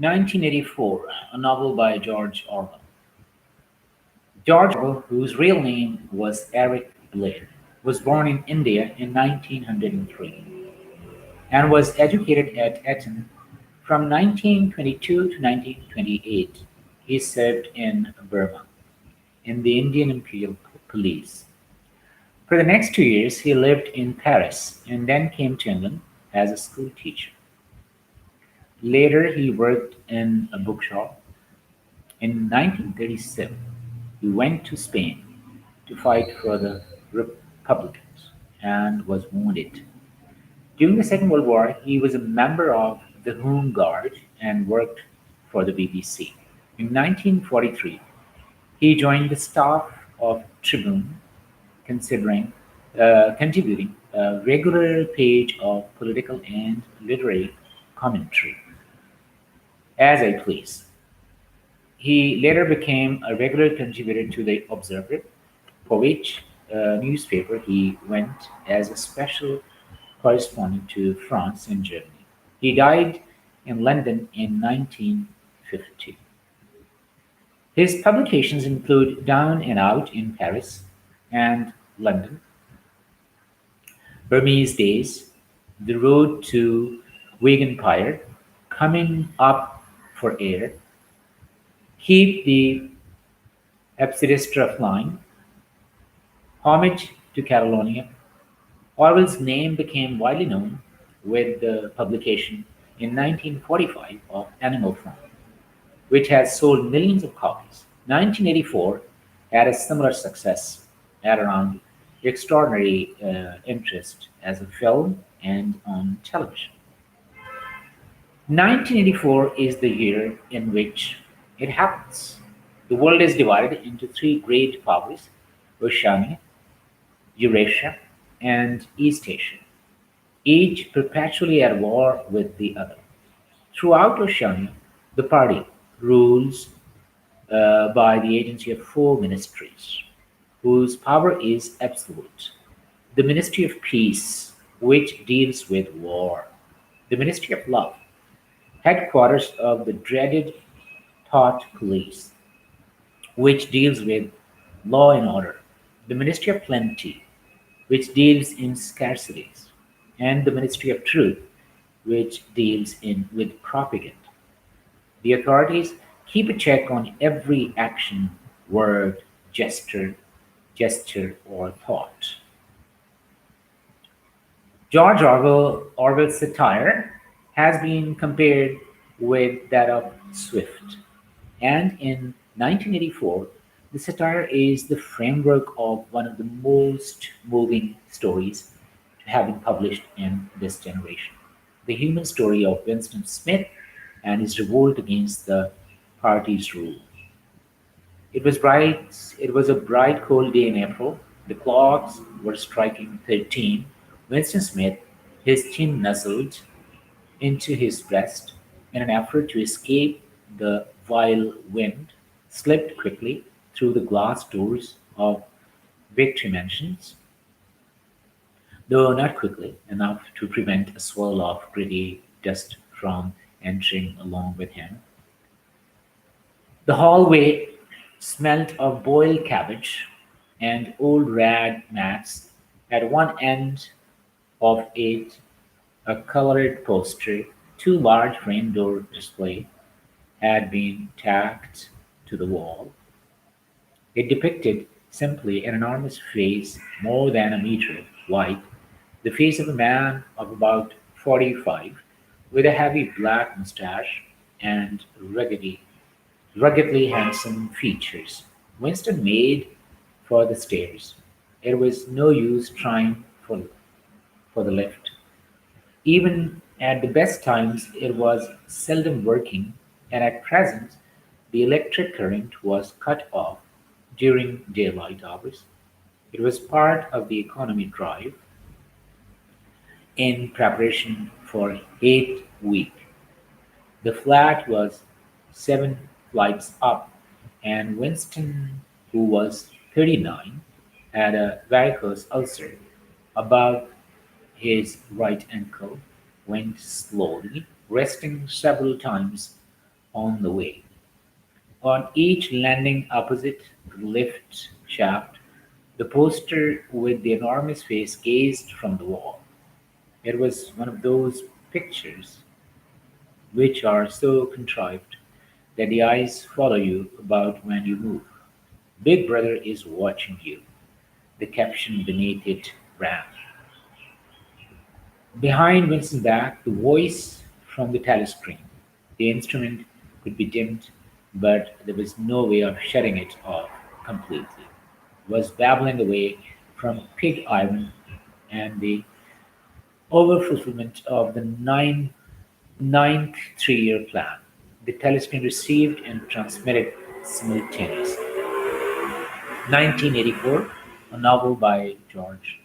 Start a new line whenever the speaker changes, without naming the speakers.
1984, a novel by George Orwell. George Orwell, whose real name was Eric Blair, was born in India in 1903 and was educated at Eton from 1922 to 1928. He served in Burma in the Indian Imperial Police. For the next 2 years, he lived in Paris and then came to England as a school teacher. Later, he worked in a bookshop. In 1937, he went to Spain to fight for the Republicans and was wounded. During the Second World War, he was a member of the Home Guard and worked for the BBC. In 1943, he joined the staff of Tribune, contributing a regular page of political and literary commentary as I please. He later became a regular contributor to the Observer, for which newspaper he went as a special correspondent to France and Germany. He died in London in 1950. His publications include Down and Out in Paris and London, Burmese Days, The Road to Wagenpire, Coming Up for Air, Keep the Epsidistra Flying, Homage to Catalonia. Orwell's name became widely known with the publication in 1945 of Animal Farm, which has sold millions of copies. 1984 had a similar success at around extraordinary interest as a film and on television. 1984 is the year in which it happens. The world is divided into three great powers: Oceania, Eurasia, and East Asia, each perpetually at war with the other. Throughout Oceania, the party rules by the agency of four ministries, whose power is absolute. The Ministry of Peace, which deals with war. The Ministry of Love, headquarters of the dreaded Thought Police, which deals with law and order. The Ministry of Plenty, which deals in scarcities. And the Ministry of Truth, which deals with propaganda. The authorities keep a check on every action, word, gesture, or thought. George Orwell's satire has been compared with that of Swift, and in 1984, the satire is the framework of one of the most moving stories to have been published in this generation: the human story of Winston Smith and his revolt against the party's rule. It was bright. It was a bright, cold day in April. The clocks were striking 13. Winston Smith, his chin nuzzled into his breast in an effort to escape the vile wind, slipped quickly through the glass doors of Victory Mansions, though not quickly enough to prevent a swirl of gritty dust from entering along with him. The hallway smelt of boiled cabbage and old rag mats. At one end of it, a colored poster, too large for indoor display, had been tacked to the wall. It depicted simply an enormous face more than a meter wide, the face of a man of about 45, with a heavy black mustache and ruggedly handsome features. Winston made for the stairs. It was no use trying for the lift. Even at the best times, it was seldom working, and at present, the electric current was cut off during daylight hours. It was part of the economy drive in preparation for 8 week. The flat was 7 flights up, and Winston, who was 39, had a varicose ulcer above his right ankle, went slowly, resting several times on the way. On each landing opposite the lift shaft, the poster with the enormous face gazed from the wall. It was one of those pictures which are so contrived that the eyes follow you about when you move. Big Brother is watching you. The caption beneath it ran. Behind Winston's back, the voice from the telescreen. The instrument could be dimmed, but there was no way of shutting it off completely. It was babbling away from pig iron and the overfulfillment of the ninth three-year plan. The telescreen received and transmitted simultaneously. 1984, a novel by George